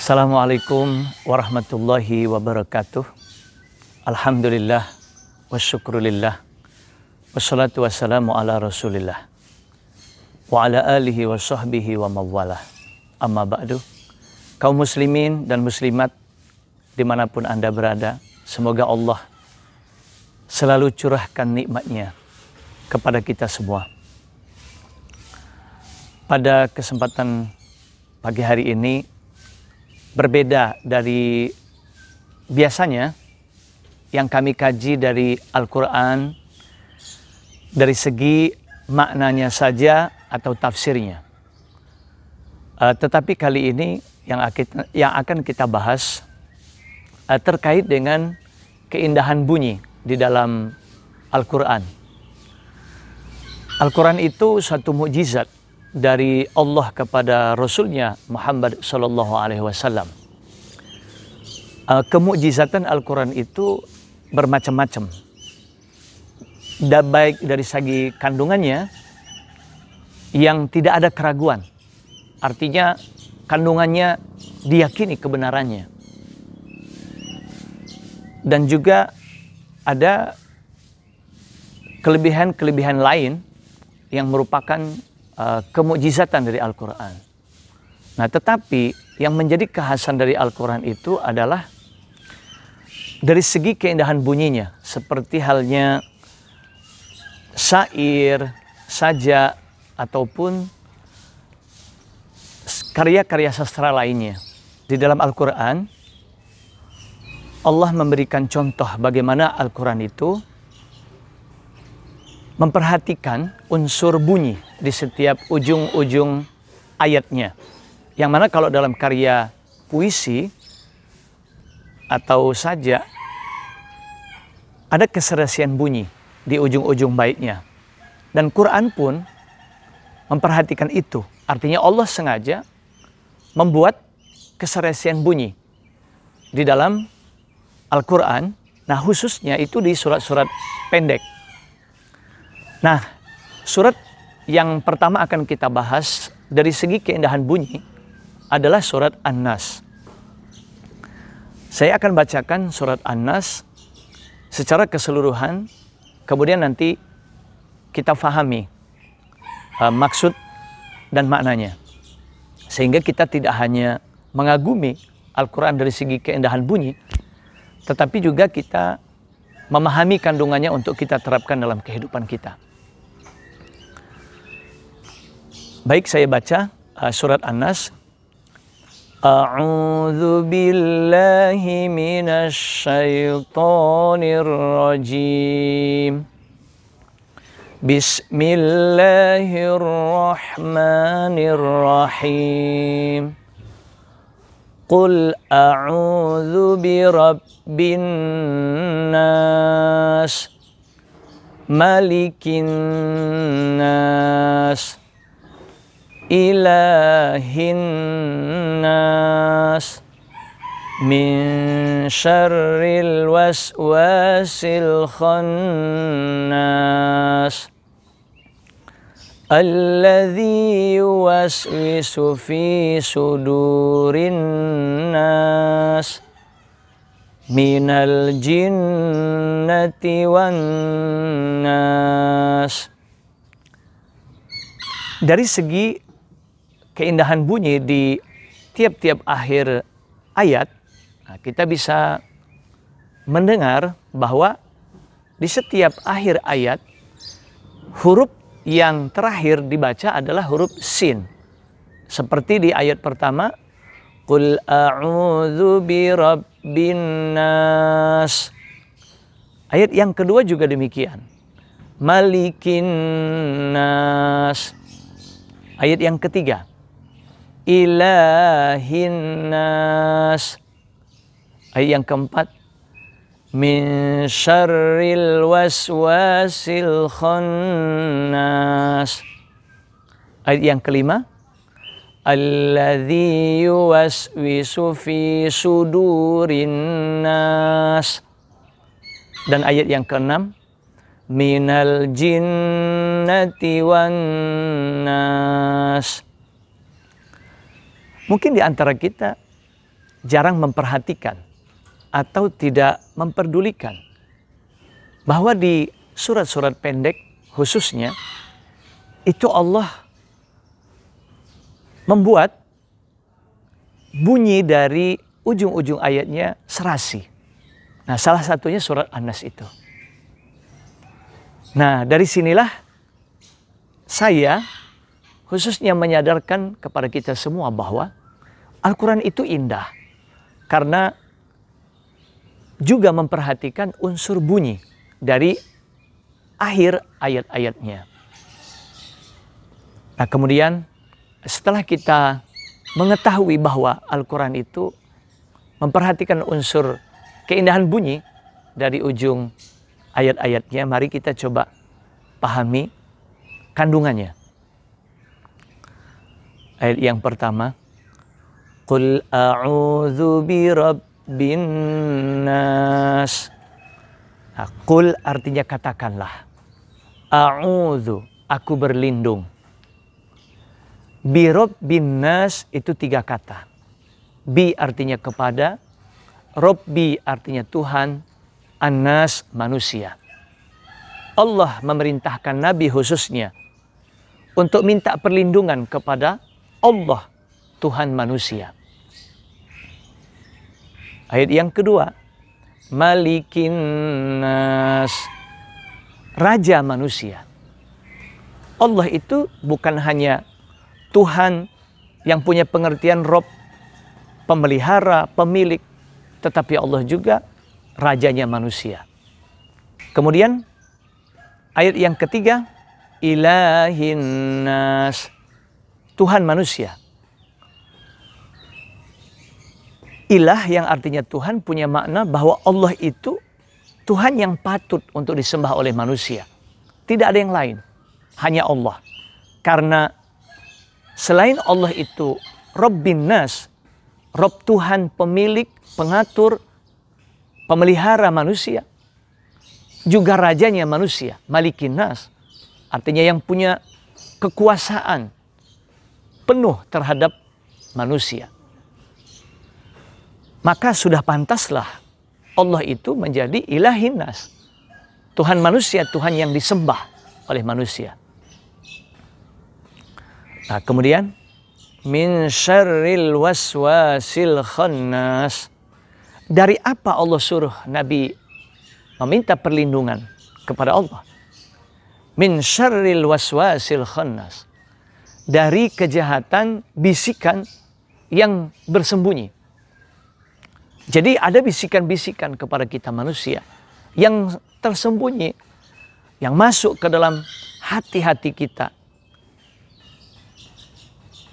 Assalamualaikum warahmatullahi wabarakatuh. Alhamdulillah wa syukrulillah. Wassalatu wassalamu ala rasulillah. Wa ala alihi wa sahbihi wa mawalah. Amma ba'du. Kaum muslimin dan muslimat dimanapun Anda berada, semoga Allah selalu curahkan nikmatnya kepada kita semua. Pada kesempatan pagi hari ini berbeda dari biasanya yang kami kaji dari Al-Quran dari segi maknanya saja atau tafsirnya. Tetapi kali ini yang akan kita bahas terkait dengan keindahan bunyi di dalam Al-Quran. Al-Quran itu suatu mukjizat dari Allah kepada Rasulnya Muhammad Sallallahu Alaihi Wasallam. Kemukjizatan Al-Quran itu bermacam-macam. Baik dari segi kandungannya yang tidak ada keraguan. Artinya kandungannya diyakini kebenarannya. Dan juga ada kelebihan-kelebihan lain yang merupakan kemukjizatan dari Al-Quran. Nah, tetapi yang menjadi kekhasan dari Al-Quran itu adalah dari segi keindahan bunyinya, seperti halnya syair, sajak, ataupun karya-karya sastra lainnya. Di dalam Al-Quran, Allah memberikan contoh bagaimana Al-Quran itu memperhatikan unsur bunyi di setiap ujung-ujung ayatnya. Yang mana kalau dalam karya puisi atau sajak ada keserasian bunyi di ujung-ujung baitnya. Dan Quran pun memperhatikan itu. Artinya Allah sengaja membuat keserasian bunyi di dalam Al-Quran. Nah, khususnya itu di surat-surat pendek. Nah, surat yang pertama akan kita bahas dari segi keindahan bunyi adalah surat An-Nas. Saya akan bacakan surat An-Nas secara keseluruhan, kemudian nanti kita fahami maksud dan maknanya. Sehingga kita tidak hanya mengagumi Al-Quran dari segi keindahan bunyi, tetapi juga kita memahami kandungannya untuk kita terapkan dalam kehidupan kita. Baik, saya baca surat An-Nas. A'udzu billahi minasy syaithanir rajim. Bismillahirrahmanirrahim. Qul a'udzu birabbin nas, malikin nas, ilahin nas, min syarril waswasil khannas, alladzi yuwaswisu fi sudurin nas, minal jinnati wan nas. Dari segi keindahan bunyi di tiap-tiap akhir ayat, kita bisa mendengar bahwa di setiap akhir ayat huruf yang terakhir dibaca adalah huruf sin. Seperti di ayat pertama, Qul a'udzu birabbin nas. Ayat yang kedua juga demikian, Malikin nas. Ayat yang ketiga, Ilahin nas. Ayat yang keempat, Min syarril waswasil khannas. Ayat yang kelima, Alladzi yuwaswisu fi sudurin nas. Dan ayat yang keenam, Minal jinnati wan nas. Mungkin di antara kita jarang memperhatikan atau tidak memperdulikan bahwa di surat-surat pendek khususnya itu Allah membuat bunyi dari ujung-ujung ayatnya serasi. Nah, salah satunya surat An-Nas itu. Nah, dari sinilah saya khususnya menyadarkan kepada kita semua bahwa Al-Quran itu indah karena juga memperhatikan unsur bunyi dari akhir ayat-ayatnya. Nah, kemudian setelah kita mengetahui bahwa Al-Quran itu memperhatikan unsur keindahan bunyi dari ujung ayat-ayatnya, mari kita coba pahami kandungannya. Ayat yang pertama, Qul a'udzu birabbin nas. Nah, Qul artinya katakanlah. A'udzu, aku berlindung. Birabbin nas itu 3 kata. Bi artinya kepada, Robbi artinya Tuhan, An-nas manusia. Allah memerintahkan Nabi khususnya untuk minta perlindungan kepada Allah, Tuhan manusia. Ayat yang kedua, Malikin nas, raja manusia. Allah itu bukan hanya Tuhan yang punya pengertian Rob, pemelihara, pemilik, tetapi Allah juga rajanya manusia. Kemudian ayat yang ketiga, Ilahin nas, Tuhan manusia. Ilah yang artinya Tuhan punya makna bahwa Allah itu Tuhan yang patut untuk disembah oleh manusia. Tidak ada yang lain, hanya Allah. Karena selain Allah itu Rabbin nas, Rabb Tuhan pemilik, pengatur, pemelihara manusia, juga rajanya manusia, Malikin nas, artinya yang punya kekuasaan penuh terhadap manusia. Maka sudah pantaslah Allah itu menjadi Ilahin nas, Tuhan manusia, Tuhan yang disembah oleh manusia. Nah, kemudian min syarril waswasil khannas. Dari apa Allah suruh Nabi meminta perlindungan kepada Allah? Min syarril waswasil khannas. Dari kejahatan bisikan yang bersembunyi. Jadi ada bisikan-bisikan kepada kita manusia yang tersembunyi, yang masuk ke dalam hati-hati kita.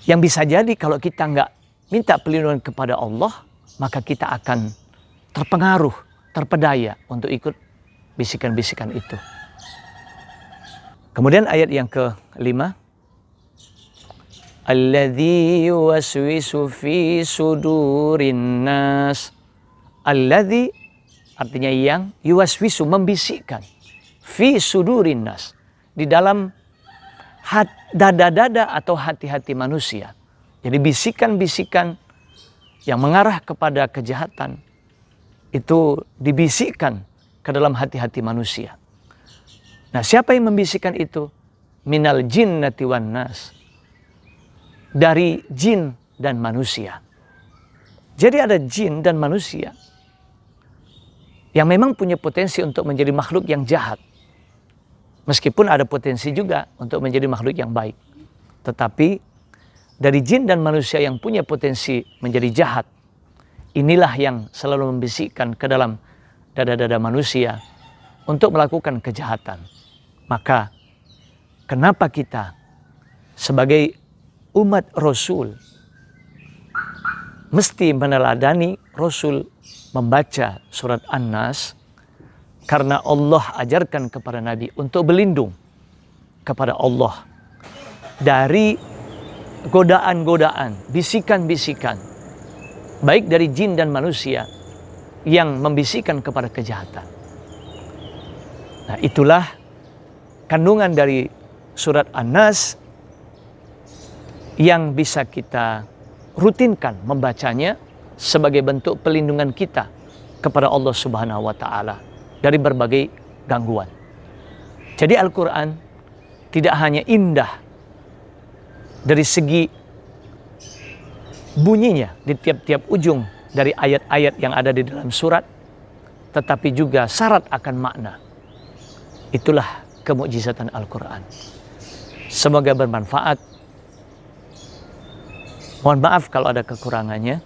Yang bisa jadi kalau kita nggak minta perlindungan kepada Allah, maka kita akan terpengaruh, terpedaya untuk ikut bisikan-bisikan itu. Kemudian ayat yang ke-5. Alladzi yuwaswisu fi sudurin nas. Alladzi artinya yang, yuwaswisu membisikkan, fi sudurin nas, di dalam dada-dada atau hati-hati manusia. Jadi bisikan-bisikan yang mengarah kepada kejahatan itu dibisikkan ke dalam hati-hati manusia. Nah, siapa yang membisikkan itu? Minal jinnati wan nas, dari jin dan manusia. Jadi ada jin dan manusia yang memang punya potensi untuk menjadi makhluk yang jahat. Meskipun ada potensi juga untuk menjadi makhluk yang baik. Tetapi dari jin dan manusia yang punya potensi menjadi jahat, inilah yang selalu membisikkan ke dalam dada-dada manusia untuk melakukan kejahatan. Maka kenapa kita sebagai umat Rasul mesti meneladani Rasul membaca surat An-Nas? Karena Allah ajarkan kepada Nabi untuk berlindung kepada Allah dari godaan-godaan, bisikan-bisikan, baik dari jin dan manusia yang membisikkan kepada kejahatan. Nah, itulah kandungan dari surat An-Nas yang bisa kita rutinkan membacanya sebagai bentuk pelindungan kita kepada Allah Subhanahu wa Ta'ala dari berbagai gangguan. Jadi Al-Quran tidak hanya indah dari segi bunyinya di tiap-tiap ujung dari ayat-ayat yang ada di dalam surat, tetapi juga syarat akan makna. Itulah kemukjizatan Al-Quran. Semoga bermanfaat. Mohon maaf kalau ada kekurangannya.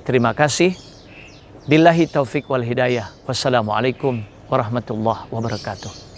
Terima kasih. Billahi taufik wal hidayah. Wassalamualaikum warahmatullahi wabarakatuh.